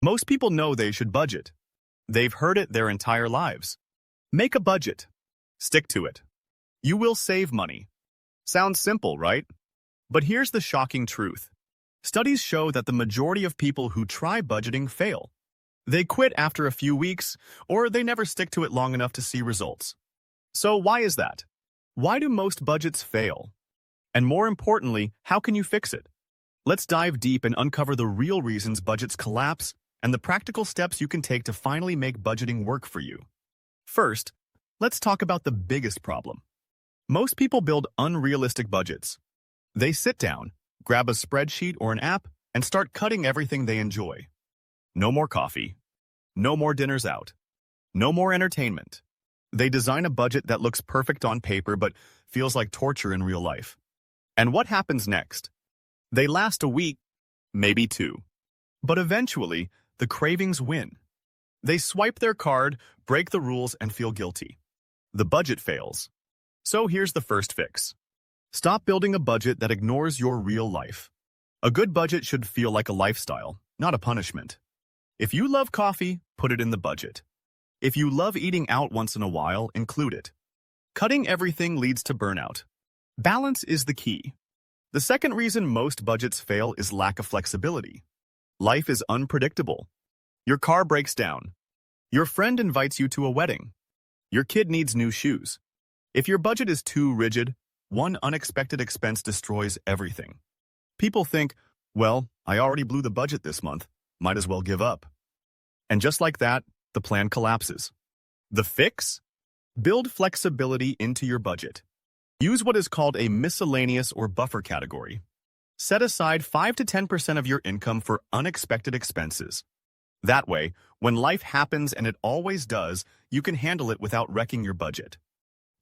Most people know they should budget. They've heard it their entire lives. Make a budget. Stick to it. You will save money. Sounds simple, right? But here's the shocking truth. Studies show that the majority of people who try budgeting fail. They quit after a few weeks, or they never stick to it long enough to see results. So why is that? Why do most budgets fail? And more importantly, how can you fix it? Let's dive deep and uncover the real reasons budgets collapse and the practical steps you can take to finally make budgeting work for you. First, let's talk about the biggest problem. Most people build unrealistic budgets. They sit down, grab a spreadsheet or an app, and start cutting everything they enjoy. No more coffee. No more dinners out. No more entertainment. They design a budget that looks perfect on paper but feels like torture in real life. And what happens next? They last a week, maybe two. But eventually, the cravings win. They swipe their card, break the rules, and feel guilty. The budget fails. So here's the first fix. Stop building a budget that ignores your real life. A good budget should feel like a lifestyle, not a punishment. If you love coffee, put it in the budget. If you love eating out once in a while, include it. Cutting everything leads to burnout. Balance is the key. The second reason most budgets fail is lack of flexibility. Life is unpredictable. Your car breaks down. Your friend invites you to a wedding. Your kid needs new shoes. If your budget is too rigid, one unexpected expense destroys everything. People think, well, I already blew the budget this month. Might as well give up. And just like that, the plan collapses. The fix? Build flexibility into your budget. Use what is called a miscellaneous or buffer category. Set aside 5 to 10% of your income for unexpected expenses. That way, when life happens, and it always does, you can handle it without wrecking your budget.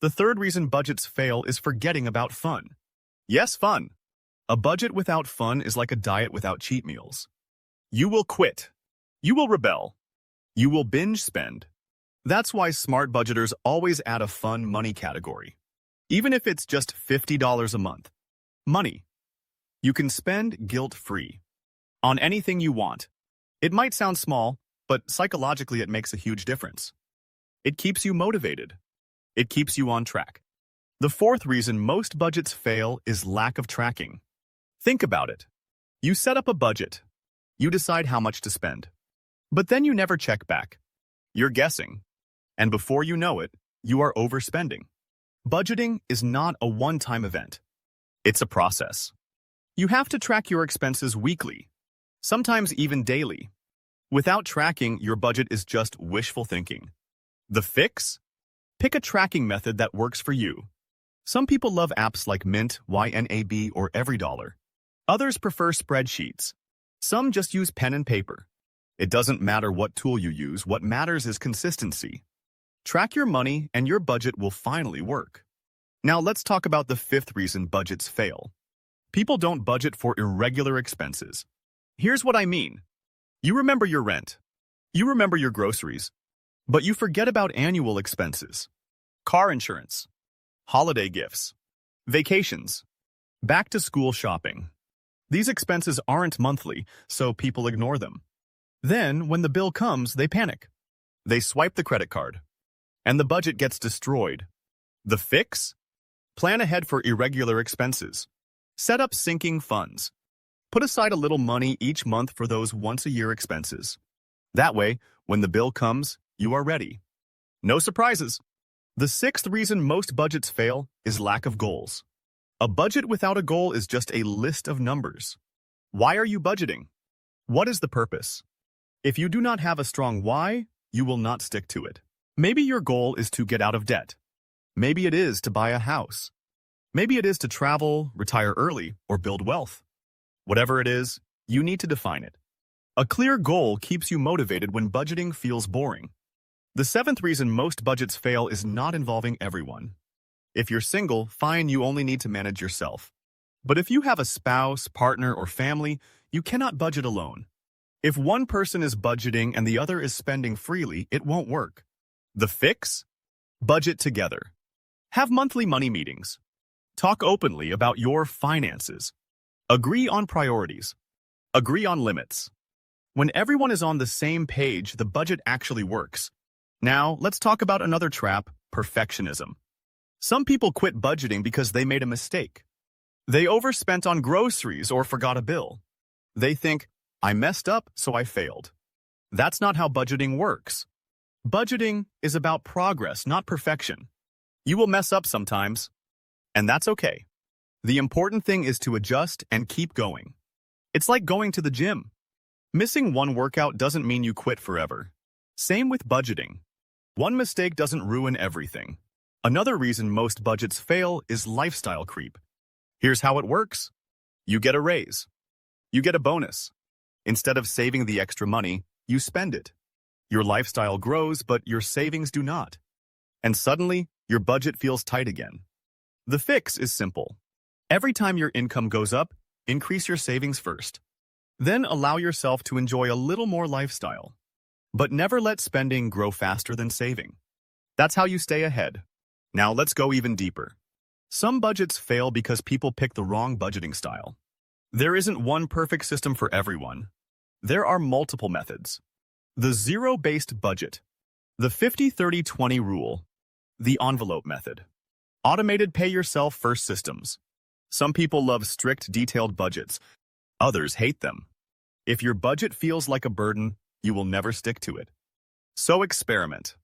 The third reason budgets fail is forgetting about fun. Yes, fun. A budget without fun is like a diet without cheat meals. You will quit. You will rebel. You will binge spend. That's why smart budgeters always add a fun money category. Even if it's just $50 a month. Money. You can spend guilt-free. On anything you want. It might sound small, but psychologically it makes a huge difference. It keeps you motivated. It keeps you on track. The fourth reason most budgets fail is lack of tracking. Think about it. You set up a budget. You decide how much to spend. But then you never check back. You're guessing. And before you know it, you are overspending. Budgeting is not a one-time event. It's a process. You have to track your expenses weekly, sometimes even daily. Without tracking, your budget is just wishful thinking. The fix? Pick a tracking method that works for you. Some people love apps like Mint, YNAB, or EveryDollar. Others prefer spreadsheets. Some just use pen and paper. It doesn't matter what tool you use, what matters is consistency. Track your money and your budget will finally work. Now let's talk about the fifth reason budgets fail. People don't budget for irregular expenses. Here's what I mean. You remember your rent. You remember your groceries. But you forget about annual expenses. Car insurance. Holiday gifts. Vacations. Back-to-school shopping. These expenses aren't monthly, so people ignore them. Then, when the bill comes, they panic. They swipe the credit card. And the budget gets destroyed. The fix? Plan ahead for irregular expenses. Set up sinking funds. Put aside a little money each month for those once-a-year expenses. That way, when the bill comes, you are ready. No surprises. The sixth reason most budgets fail is lack of goals. A budget without a goal is just a list of numbers. Why are you budgeting? What is the purpose? If you do not have a strong why, you will not stick to it. Maybe your goal is to get out of debt. Maybe it is to buy a house. Maybe it is to travel, retire early, or build wealth. Whatever it is, you need to define it. A clear goal keeps you motivated when budgeting feels boring. The seventh reason most budgets fail is not involving everyone. If you're single, fine, you only need to manage yourself. But if you have a spouse, partner, or family, you cannot budget alone. If one person is budgeting and the other is spending freely, it won't work. The fix? Budget together. Have monthly money meetings. Talk openly about your finances. Agree on priorities. Agree on limits. When everyone is on the same page, the budget actually works. Now, let's talk about another trap, perfectionism. Some people quit budgeting because they made a mistake. They overspent on groceries or forgot a bill. They think, I messed up, so I failed. That's not how budgeting works. Budgeting is about progress, not perfection. You will mess up sometimes, and that's okay. The important thing is to adjust and keep going. It's like going to the gym. Missing one workout doesn't mean you quit forever. Same with budgeting. One mistake doesn't ruin everything. Another reason most budgets fail is lifestyle creep. Here's how it works. You get a raise. You get a bonus. Instead of saving the extra money, you spend it. Your lifestyle grows, but your savings do not. And suddenly, your budget feels tight again. The fix is simple. Every time your income goes up, increase your savings first. Then allow yourself to enjoy a little more lifestyle. But never let spending grow faster than saving. That's how you stay ahead. Now let's go even deeper. Some budgets fail because people pick the wrong budgeting style. There isn't one perfect system for everyone. There are multiple methods. The zero-based budget, the 50-30-20 rule, the envelope method, automated pay-yourself-first systems. Some people love strict, detailed budgets. Others hate them. If your budget feels like a burden, you will never stick to it. So experiment.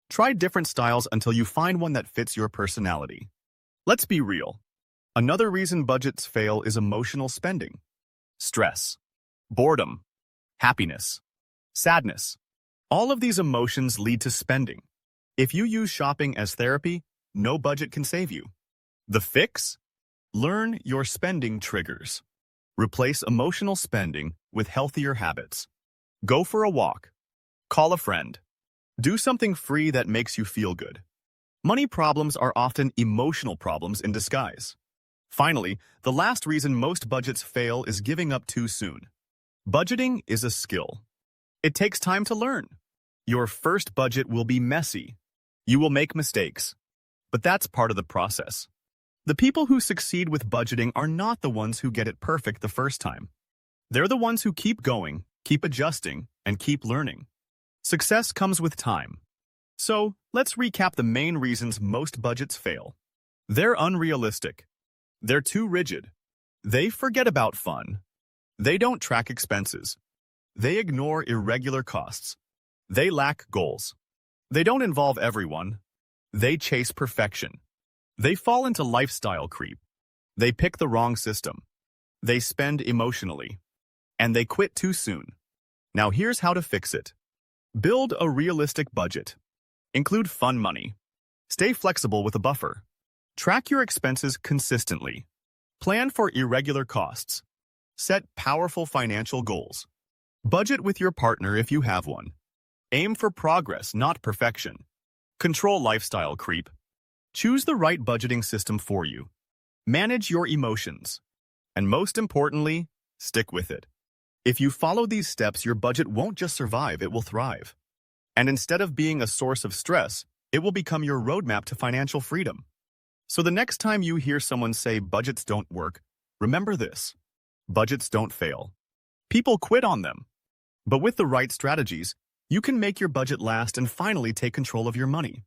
Try different styles until you find one that fits your personality. Let's be real. Another reason budgets fail is emotional spending. Stress, boredom, happiness, sadness. All of these emotions lead to spending. If you use shopping as therapy, no budget can save you. The fix? Learn your spending triggers. Replace emotional spending with healthier habits. Go for a walk. Call a friend. Do something free that makes you feel good. Money problems are often emotional problems in disguise. Finally, the last reason most budgets fail is giving up too soon. Budgeting is a skill. It takes time to learn. Your first budget will be messy. You will make mistakes. But that's part of the process. The people who succeed with budgeting are not the ones who get it perfect the first time. They're the ones who keep going, keep adjusting, and keep learning. Success comes with time. So, let's recap the main reasons most budgets fail. They're unrealistic. They're too rigid. They forget about fun. They don't track expenses. They ignore irregular costs. They lack goals. They don't involve everyone. They chase perfection. They fall into lifestyle creep. They pick the wrong system. They spend emotionally. And they quit too soon. Now here's how to fix it. Build a realistic budget. Include fun money. Stay flexible with a buffer. Track your expenses consistently. Plan for irregular costs. Set powerful financial goals. Budget with your partner if you have one. Aim for progress, not perfection. Control lifestyle creep. Choose the right budgeting system for you. Manage your emotions. And most importantly, stick with it. If you follow these steps, your budget won't just survive, it will thrive. And instead of being a source of stress, it will become your roadmap to financial freedom. So the next time you hear someone say budgets don't work, remember this. Budgets don't fail. People quit on them. But with the right strategies, you can make your budget last and finally take control of your money.